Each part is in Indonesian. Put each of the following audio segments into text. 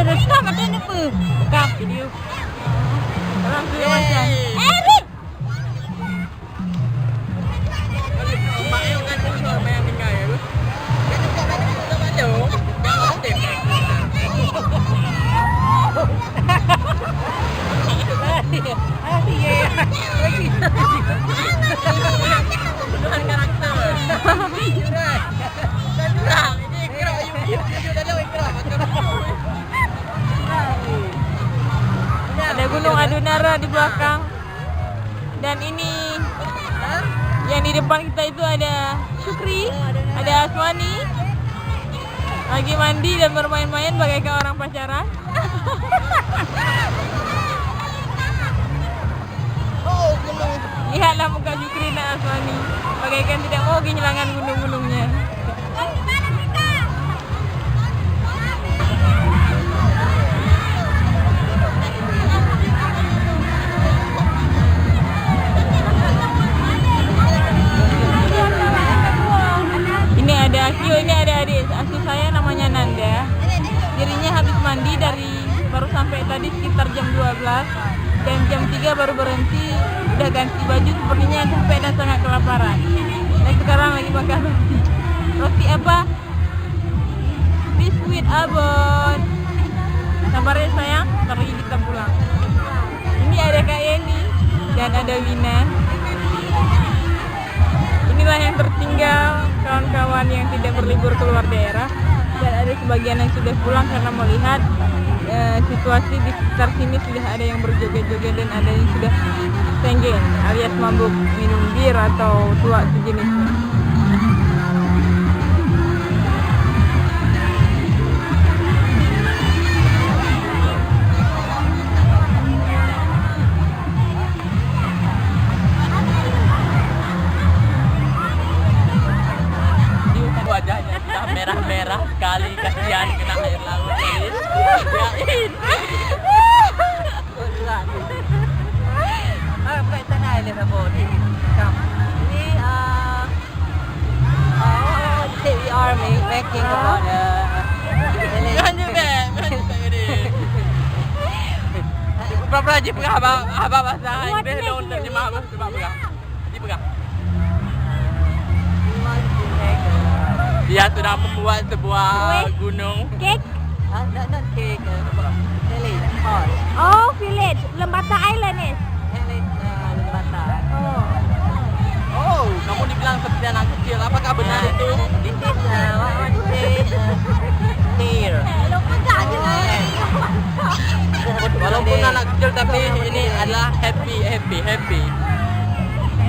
Rekam ada ni apa? Rekam video. Orang tu macam Eric. Mak yang kan tengok main tinggal ya. Kan tak banyak tak banyak. Jangan step. Bukan karakter. Ini gerak you dah lawan gerak ada Gunung Adunara di belakang dan ini yang di depan kita itu ada Syukri, ada Aswani lagi mandi dan bermain-main bagaikan orang pacaran. Lihatlah muka Syukri dan Aswani bagaikan tidak mau kehilangan gunung-gunungnya. Ini ada adik asuh saya namanya Nanda. Dirinya habis mandi baru sampai tadi sekitar jam 12 dan jam 3 baru berhenti, udah ganti baju sepertinya capek dan sangat kelaparan. Dan sekarang lagi makan roti. Roti apa? Biskuit abon. Sabar ya sayang, ntar lagi kita pulang. Ini ada Kak Yeni dan ada Wina. Inilah yang tertinggal, kawan-kawan yang tidak berlibur keluar daerah, dan ada sebagian yang sudah pulang karena melihat situasi di sekitar sini sudah ada yang berjoget-joget dan ada yang sudah tenggen alias mabuk minum bir atau tuak sejenisnya. Wajahnya sudah merah-merah sekali, kasihan kena air laut ini. Yain. Baik tanah ini sabun. Ini TV Army making about berapa aja pegang apa bahasa Inggris lo terjemah apa coba pegang. Dipegang. Dia sudah membuat sebuah gunung. Cake? Not cake, village. Oh, village. Lembata Island is. Village Lembata. Oh. Oh, kamu dibilang seperti anak kecil. Apakah benar itu? This is what say here. Walaupun anak kecil tapi ini adalah happy.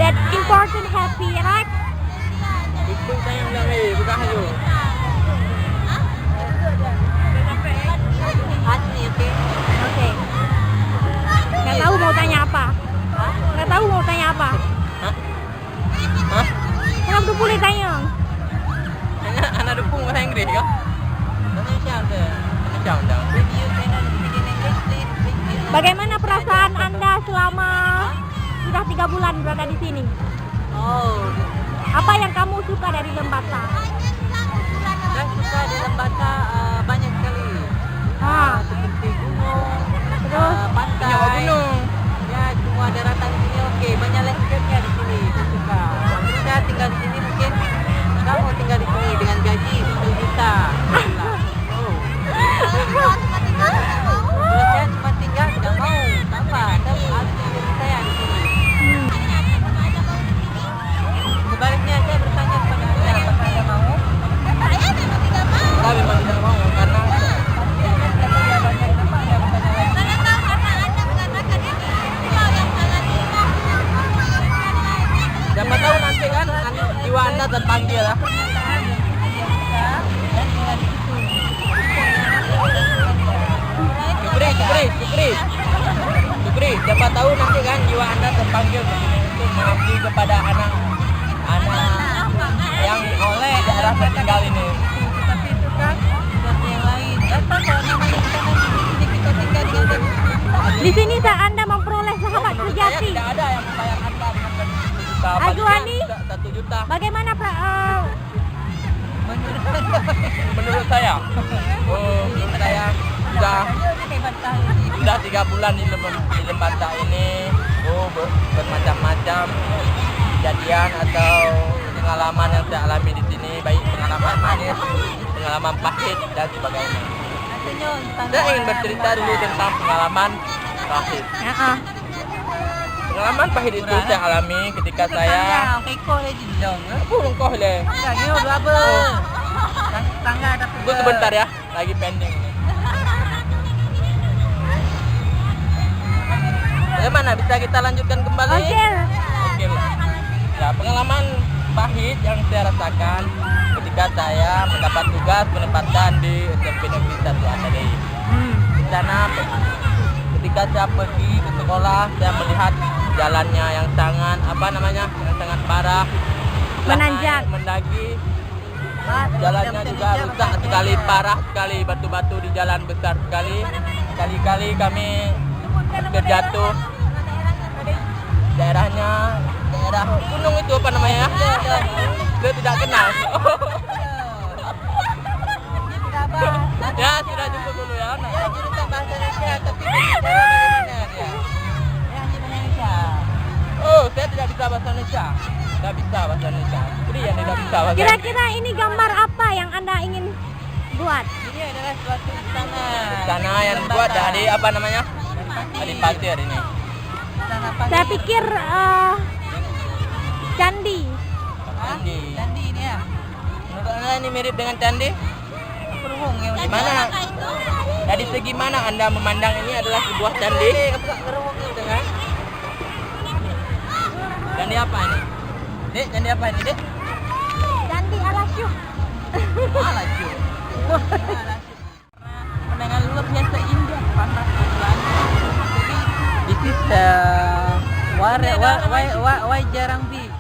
That important happy, right? Itu saya yang bilang bukan hayu. Asli, oke. Nggak tahu mau tanya apa. Nggak tahu mau tanya apa. Hah? Kenapa tuh boleh tanya? Anak dukung bahasa Inggris kah? Indonesia udah. Bagaimana perasaan Anda selama sudah 3 bulan berada di sini? Oh, apa yang kamu suka dari Lembata? saya suka di Lembata banyak sekali. Seperti gunung, terus pantai. Ya, semua daratan di sini oke. Banyak landscape-nya di sini. Saya suka. Saya tinggal di sini mungkin kamu tinggal di sini dengan gaji 10 juta. Oh. Kalau saya cuma tinggal tidak mau. Apa? Tapi harus saya di sini. Sebaliknya saya bertanya kepada Anda apakah Anda mau siapa tahu nanti kan jiwa Anda terpanggil ke sini untuk mengabdi kepada anak-anak yang oleh daerah tertinggal ini. Tapi itu kan Seperti yang lain. Apa kalau namanya kita nanti di sini kita tinggal dengan di sini tak Anda memperoleh sahabat menurut saya sejati. tidak ada yang membayar Anda dengan 1 juta. Ajuani? 1 juta. Bagaimana Pak? Menurut saya, menurut saya sudah 3 bulan di Lembata ini, bermacam-macam kejadian atau pengalaman yang saya alami di sini, baik pengalaman manis, pengalaman pahit dan sebagainya. Saya ingin bercerita dulu tentang pengalaman pahit. Pengalaman pahit itu saya alami ketika saya burung kohle. Tunggu sebentar ya, lagi pending. Bagaimana, bisa kita lanjutkan kembali? Oke. Oke lah. Ya, pengalaman pahit yang saya rasakan ketika saya mendapat tugas penempatan di SMP Negeri 1 Atadei. Di sana ketika saya pergi ke sekolah, saya melihat jalannya yang sangat yang sangat parah, Menanjak. mendaki. Jalannya juga rusak sekali, parah sekali, batu-batu di jalan besar sekali. Kali-kali kami terjatuh. Daerah gunung itu apa namanya? Saya tidak kenal. Ya, sudah cukup dulu ya. Jurusan bahasa Indonesia, tapi oh, saya tidak bisa bahasa Indonesia. Tidak bisa bahasa Indonesia. Jadi yang tidak bisa bahasa. Kira-kira ini gambar apa yang Anda ingin buat? Ini adalah suatu istana yang dibuat dari apa namanya? Dari pasir ini. Saya pikir candi. Candi ini ya. Menurut Anda ini mirip dengan candi? Di mana? Dari segi mana Anda memandang ini adalah sebuah candi? Candi apa ini? Dek, candi apa ini, Dek? Candi Alasyuk. Alasyuk. Pemandangan luar biasa indah, panas Jadi this is why jarang bi